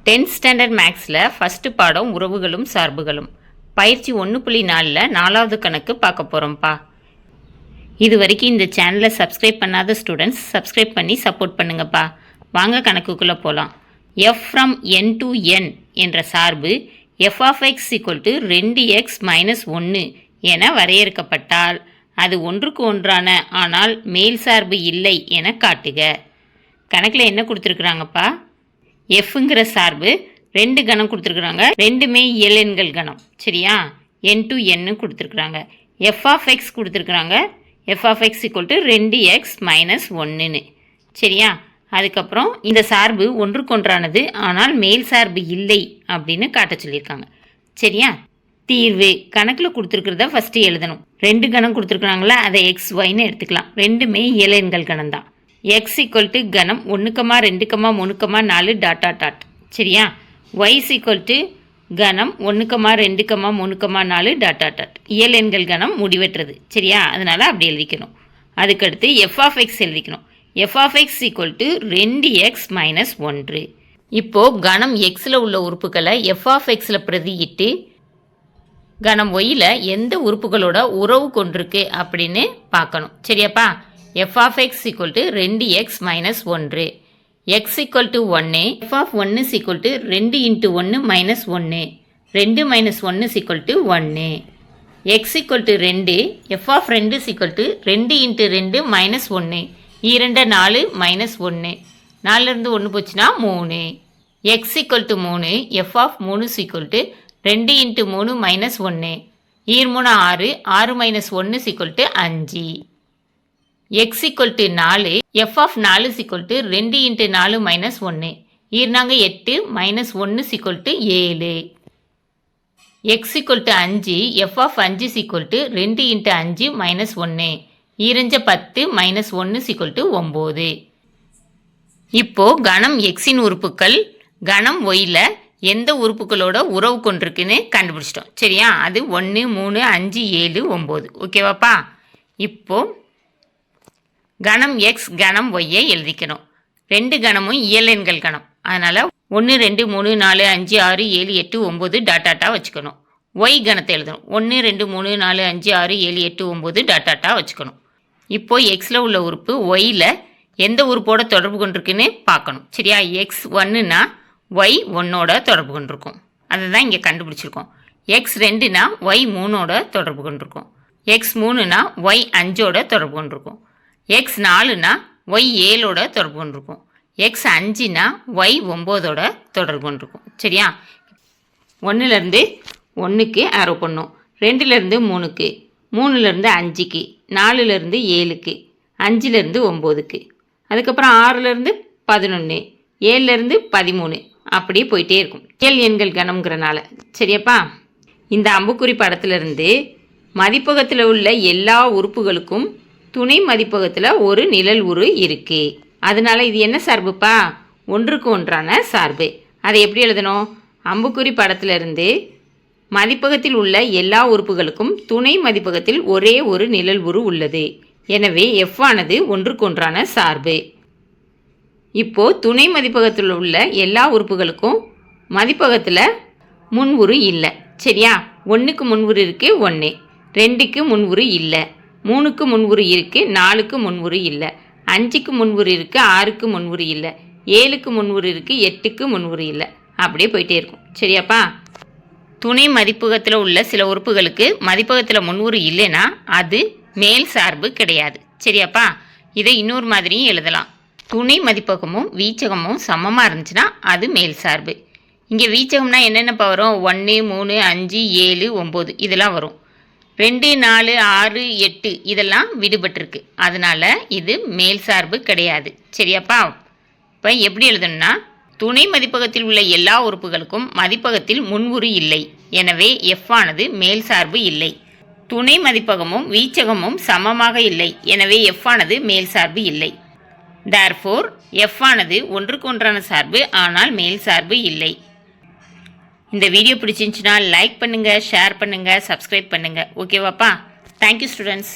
10th standard மேக்ஸில் first பாடம் உறவுகளும் சார்புகளும் பயிற்சி 1.4ல் 4வது கணக்கு பார்க்க போகிறோம்ப்பா. இது வரைக்கும் இந்த சேனலை சப்ஸ்கிரைப் பண்ணாத ஸ்டூடெண்ட்ஸ் சப்ஸ்கிரைப் பண்ணி சப்போர்ட் பண்ணுங்கப்பா. வாங்க கணக்குக்குள்ளே போகலாம். f from n to n என்ற சார்பு f of x = 2x - 1 என வரையறுக்கப்பட்டால் அது ஒன்றுக்கு ஒன்றான ஆனால் மேல் சார்பு இல்லை என காட்டுக. கணக்கில் என்ன கொடுத்துருக்குறாங்கப்பா? எஃப்ங்கிற சார்பு 2 கணம் கொடுத்துருக்குறாங்க, ரெண்டுமே இயல் எண்கள் கணம். சரியா? n to n கொடுத்துருக்குறாங்க. f of x கொடுத்துருக்குறாங்க, f of x = 2x - 1ன்னு. சரியா? அதுக்கப்புறம் இந்த சார்பு ஒன்றுக்கொன்றானது ஆனால் மேல் சார்பு இல்லை அப்படின்னு காட்ட சொல்லியிருக்காங்க. சரியா? தீர்வு கணக்கில் கொடுத்துருக்கிறத ஃபஸ்ட்டு எழுதணும். 2 கணம் கொடுத்துருக்குறாங்களா, அதை எக்ஸ் ஒய்ன்னு எடுத்துக்கலாம். ரெண்டுமே இயல் எண்கள் கணம் தான். x = கணம் 1, 2, 3, 4 டாட் டாட் டாட். சரியா? y = கணம் 1, 2, 3, 4 டாட் டாட் டாட். இயல் எண்கள் கணம் முடிவெட்டுறது. சரியா? அதனால் அப்படி எழுதிக்கணும். அதுக்கடுத்து f of x எழுதிக்கணும். f of x = 2x - 1. இப்போது கணம் எக்ஸில் உள்ள உறுப்புகளை f of xல பிரதியிட்டு கணம் ஒய்யில் எந்த உறுப்புகளோட உறவு கொண்டிருக்கு அப்படின்னு பார்க்கணும். சரியாப்பா? f of x = 2x - 1. x = 1. f of 1 = 2 × 1 - 1. 2 - 1 = 1. x = 2. f of 2 = 2 × 2 - 1. 2 4 - 1. 4லேருந்து 1 போச்சுன்னா 3. x = 3. f of 3 = 2 × 3 - 1. 3 6. 6 - 1 = 5. x = 4. f of 4 = 2 × 4 - 1. 8 - 1 = 7. x = 5. f of 5 = 2 × 5 - 1. 10 - 1 = 9. இப்போ கணம் எக்ஸின் உறுப்புக்கள் கணம் ஒய்யில் எந்த உறுப்புகளோட உறவு கொண்டிருக்குன்னு கண்டுபிடிச்சிட்டோம். சரியா? அது 1 3 5 7 9. ஓகேவாப்பா? இப்போ கணம் எக்ஸ் கணம் ஒய்யை எழுதிக்கணும். 2 கணமும் இயல் எண்கள் கணம். அதனால் 1 2 3 4 5 6 7 8 9 டாட் டாட்டாக வச்சுக்கணும். ஒய் கணத்தை எழுதணும். 1 2 3 4 5 6 7 8 9 டாட் டாட்டாக வச்சுக்கணும். இப்போது எக்ஸில் உள்ள உறுப்பு ஒய்யில் எந்த உறுப்போட தொடர்பு கொண்டிருக்குன்னு பார்க்கணும். சரியா? எக்ஸ் 1னா ஒய் 1ஓட தொடர்பு கொண்டிருக்கும். அதை தான் இங்கே கண்டுபிடிச்சிருக்கோம். எக்ஸ் 2னா ஒய் 3ஓட தொடர்பு கொண்டிருக்கும். எக்ஸ் 3னா ஒய் 5ஓட தொடர்பு கொண்டிருக்கும். எக்ஸ் 4னா ஒய் 7ஓட தொடர்பு கொண்டிருக்கும். எக்ஸ் 5னா ஒய் 9ஓட தொடர்பு கொண்டிருக்கும். சரியா? 1லேருந்து 1க்கு ஆரோ பண்ணும், 2லேருந்து 3க்கு, 3லேருந்து 5க்கு, 4லேருந்து 7க்கு, 5லேருந்து 9க்கு, அதுக்கப்புறம் 6லேருந்து 11, 7லேருந்து 13, அப்படியே போயிட்டே இருக்கும் இயல் எண்கள் கணம்ங்கிறனால. சரியாப்பா? இந்த அம்புக்குறி படத்திலிருந்து மதிப்பகத்தில் உள்ள எல்லா உறுப்புகளுக்கும் துணை மதிப்பகத்தில் ஒரு நிழல் உரு இருக்கு. அதனால இது என்ன சார்புப்பா? ஒன்றுக்கு ஒன்றான சார்பு. அதை எப்படி எழுதணும்? அம்புக்குறி படத்திலிருந்து மதிப்பகத்தில் உள்ள எல்லா உறுப்புகளுக்கும் துணை மதிப்பகத்தில் ஒரே ஒரு நிழல் உரு உள்ளது. எனவே f ஆனது ஒன்றுக்கு ஒன்றான சார்பு. இப்போ துணை மதிப்பகத்தில் உள்ள எல்லா உறுப்புகளுக்கும் மதிப்பகத்தில் முன்வுரு இல்லை. சரியா? 1க்கு முன்வுரு இருக்குது 1, 2க்கு முன்வுரு இல்லை, 3க்கு முன்வுரு இருக்குது, 4க்கு முன்வுரு இல்லை, 5க்கு முன்வுரு இருக்குது, 6க்கு முன்வுரு இல்லை, 7க்கு முன்வுரு இருக்குது, 8க்கு முன்வுரு இல்லை, அப்படியே போயிட்டே இருக்கும். சரியாப்பா? துணை மதிப்பகத்தில் உள்ள சில உறுப்புகளுக்கு மதிப்பகத்தில் முன்வுரு இல்லைன்னா அது மேல் சார்பு கிடையாது. சரியாப்பா? இதை இன்னொரு மாதிரியும் எழுதலாம். துணை மதிப்பகமும் வீச்சகமும் சமமாக இருந்துச்சுன்னா அது மேல் சார்பு. இங்கே வீச்சகம்னா என்னென்னப்பா வரும்? 1 3 5 7 9 இதெல்லாம் வரும். 2 4 6 8 இதெல்லாம் விடுபட்டிருக்கு. அதனால் இது மேல் சார்பு கிடையாது. சரியாப்பா? இப்போ எப்படி எழுதணும்னா, துணை மதிப்பகத்தில் உள்ள எல்லா உறுப்புகளுக்கும் மதிப்பகத்தில் முன்வுரு இல்லை. எனவே f ஆனது மேல் சார்பு இல்லை. துணை மதிப்பகமும் வீச்சகமும் சமமாக இல்லை. எனவே f ஆனது மேல் சார்பு இல்லை. therefore f ஆனது ஒன்றுக்கு ஒன்றான சார்பு ஆனால் மேல் சார்பு இல்லை. இந்த வீடியோ பிடிச்சிருந்துச்சுன்னா லைக் பண்ணுங்கள், ஷேர் பண்ணுங்கள், சப்ஸ்கிரைப் பண்ணுங்கள். ஓகேவாப்பா? Thank you students.